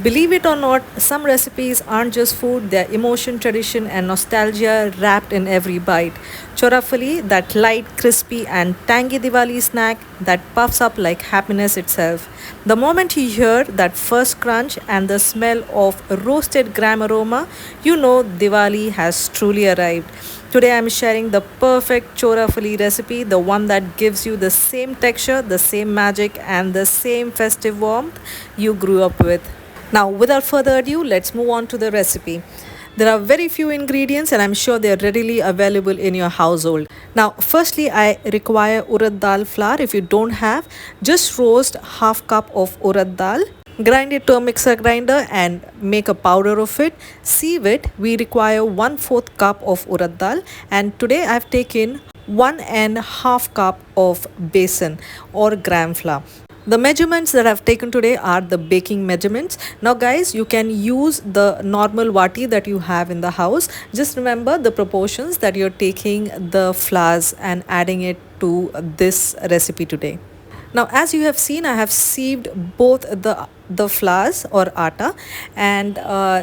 Believe it or not, some recipes aren't just food, they're emotion, tradition, and nostalgia wrapped in every bite. Chorafali, that light, crispy, and tangy Diwali snack that puffs up like happiness itself. The moment you hear that first crunch and the smell of roasted gram aroma, you know Diwali has truly arrived. Today I'm sharing the perfect chorafali recipe, the one that gives you the same texture, the same magic, and the same festive warmth you grew up with. Now, without further ado, let's move on to the recipe. There are very few ingredients and I'm sure they are readily available in your household. Now, firstly, I require urad dal flour. If you don't have, just roast half cup of urad dal. Grind it to a mixer grinder and make a powder of it. Sieve it. We require 1/4 cup of urad dal, and today I've taken 1.5 cup of besan or gram flour. The measurements that I've taken today are the baking measurements. Now guys, you can use the normal vati that you have in the house. Just remember the proportions that you're taking the flours and adding it to this recipe today. Now as you have seen, I have sieved both the flours or atta, and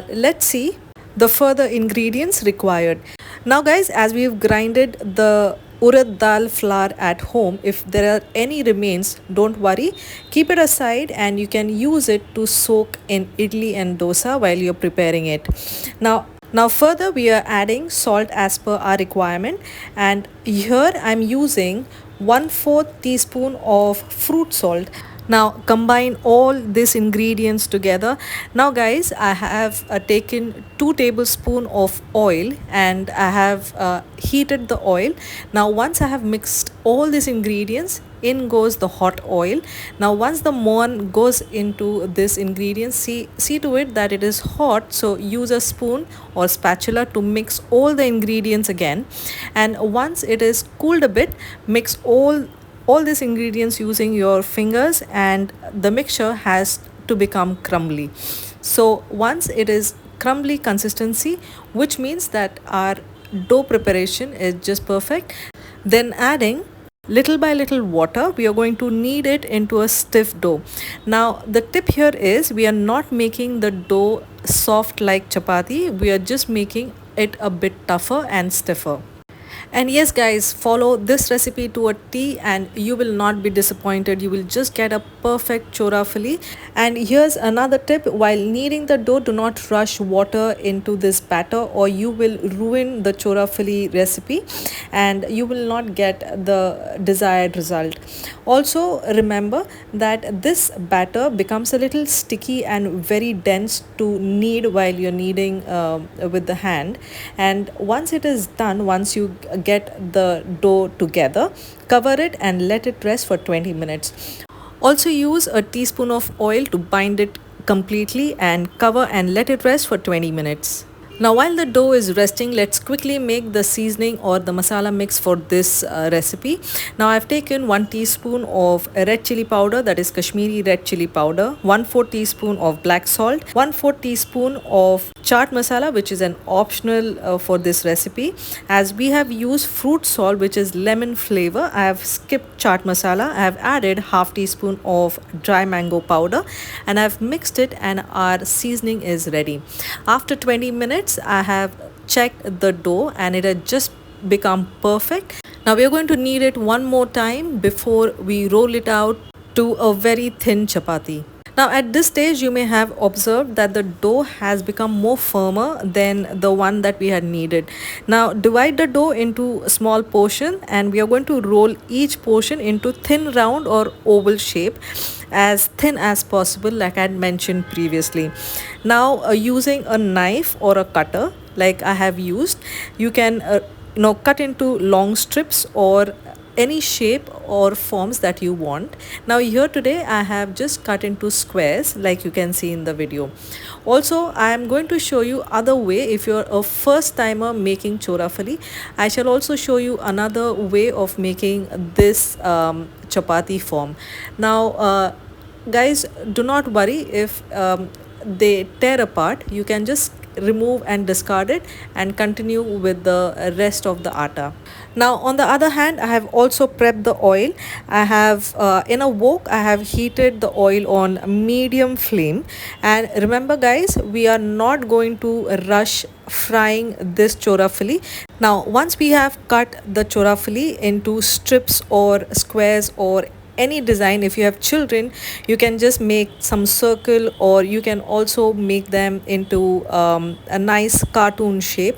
let's see the further ingredients required. Now guys, as we've grinded the urad dal flour at home, if there are any remains, don't worry, keep it aside and you can use it to soak in idli and dosa while you're preparing it. Now further we are adding salt as per our requirement, and here I'm using 1/4 teaspoon of fruit salt. Now combine all these ingredients together. Now guys, I have taken 2 tablespoons of oil and I have heated the oil. Now once I have mixed all these ingredients, in goes the hot oil. Now once the mon goes into this ingredient, see to it that it is hot, so use a spoon or spatula to mix all the ingredients again, and once it is cooled a bit, mix all these ingredients using your fingers, and the mixture has to become crumbly. So once it is crumbly consistency, which means that our dough preparation is just perfect, then adding little by little water, we are going to knead it into a stiff dough. Now the tip here is we are not making the dough soft like chapati, we are just making it a bit tougher and stiffer. And yes, guys, follow this recipe to a T and you will not be disappointed. You will just get a perfect chorafali. And here's another tip: while kneading the dough, do not rush water into this batter or you will ruin the chorafali recipe and you will not get the desired result. Also, remember that this batter becomes a little sticky and very dense to knead while you're kneading with the hand. And once it is done, once you get the dough together, cover it and let it rest for 20 minutes. Also use a teaspoon of oil to bind it completely and cover and let it rest for 20 minutes. Now while the dough is resting, let's quickly make the seasoning or the masala mix for this recipe. Now I've taken 1 teaspoon of red chili powder, that is Kashmiri red chili powder, 1/4 teaspoon of black salt, 1/4 teaspoon of chaat masala, which is an optional for this recipe. As we have used fruit salt, which is lemon flavor, I have skipped chaat masala. I have added half teaspoon of dry mango powder and I've mixed it and our seasoning is ready. After 20 minutes, I have checked the dough and it had just become perfect. Now we are going to knead it one more time before we roll it out to a very thin chapati. Now at this stage you may have observed that the dough has become more firmer than the one that we had kneaded. Now divide the dough into a small portion and we are going to roll each portion into thin round or oval shape, as thin as possible like I had mentioned previously. Now using a knife or a cutter like I have used, you can cut into long strips or any shape or forms that you want. Now here today I have just cut into squares like you can see in the video. Also I am going to show you other way. If you're a first timer making chorafali, I shall also show you another way of making this chapati form. Now guys, do not worry if they tear apart. You can just remove and discard it and continue with the rest of the atta. Now on the other hand, I have also prepped the oil. I have in a wok, I have heated the oil on medium flame. And remember guys, we are not going to rush frying this chorafali. Now once we have cut the chorafali into strips or squares or any design, if you have children, you can just make some circle, or you can also make them into a nice cartoon shape.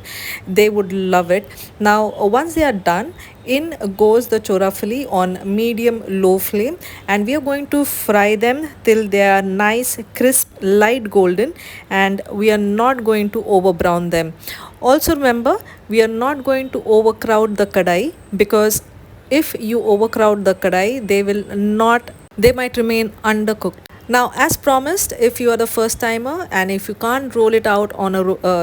They would love it. Now once they are done, in goes the chorafali on medium low flame, and we are going to fry them till they are nice crisp light golden, and we are not going to over brown them. Also remember, we are not going to overcrowd the kadai, because if you overcrowd the kadai, they might remain undercooked. Now as promised, if you are the first timer and if you can't roll it out on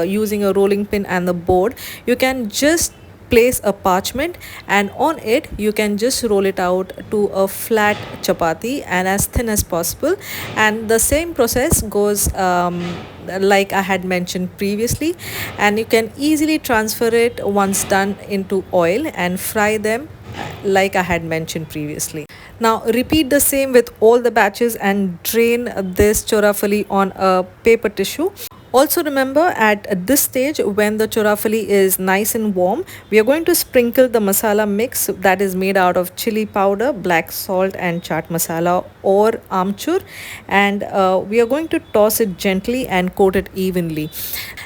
using a rolling pin and the board, you can just place a parchment, and on it you can just roll it out to a flat chapati and as thin as possible. And the same process goes like I had mentioned previously, and you can easily transfer it once done into oil and fry them like I had mentioned previously. Now repeat the same with all the batches and drain this chorafali on a paper tissue. Also remember, at this stage when the chorafali is nice and warm, we are going to sprinkle the masala mix that is made out of chili powder, black salt and chaat masala or amchur, and we are going to toss it gently and coat it evenly.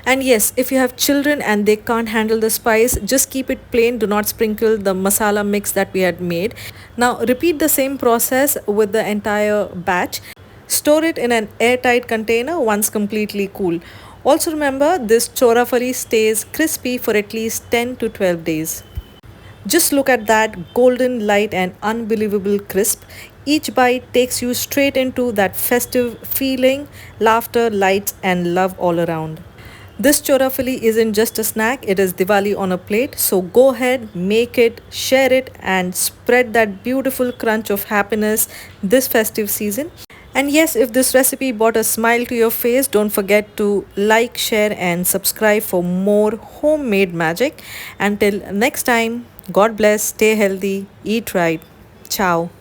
And yes, if you have children and they can't handle the spice, just keep it plain. Do not sprinkle the masala mix that we had made. Now repeat the same process with the entire batch. Store it in an airtight container once completely cool. Also remember, this chorafali stays crispy for at least 10 to 12 days. Just look at that golden light and unbelievable crisp. Each bite takes you straight into that festive feeling, laughter, lights and love all around. This chorafali isn't just a snack, it is Diwali on a plate. So go ahead, make it, share it and spread that beautiful crunch of happiness this festive season. And yes, if this recipe brought a smile to your face, don't forget to like, share and subscribe for more homemade magic. Until next time, God bless, stay healthy, eat right. Ciao.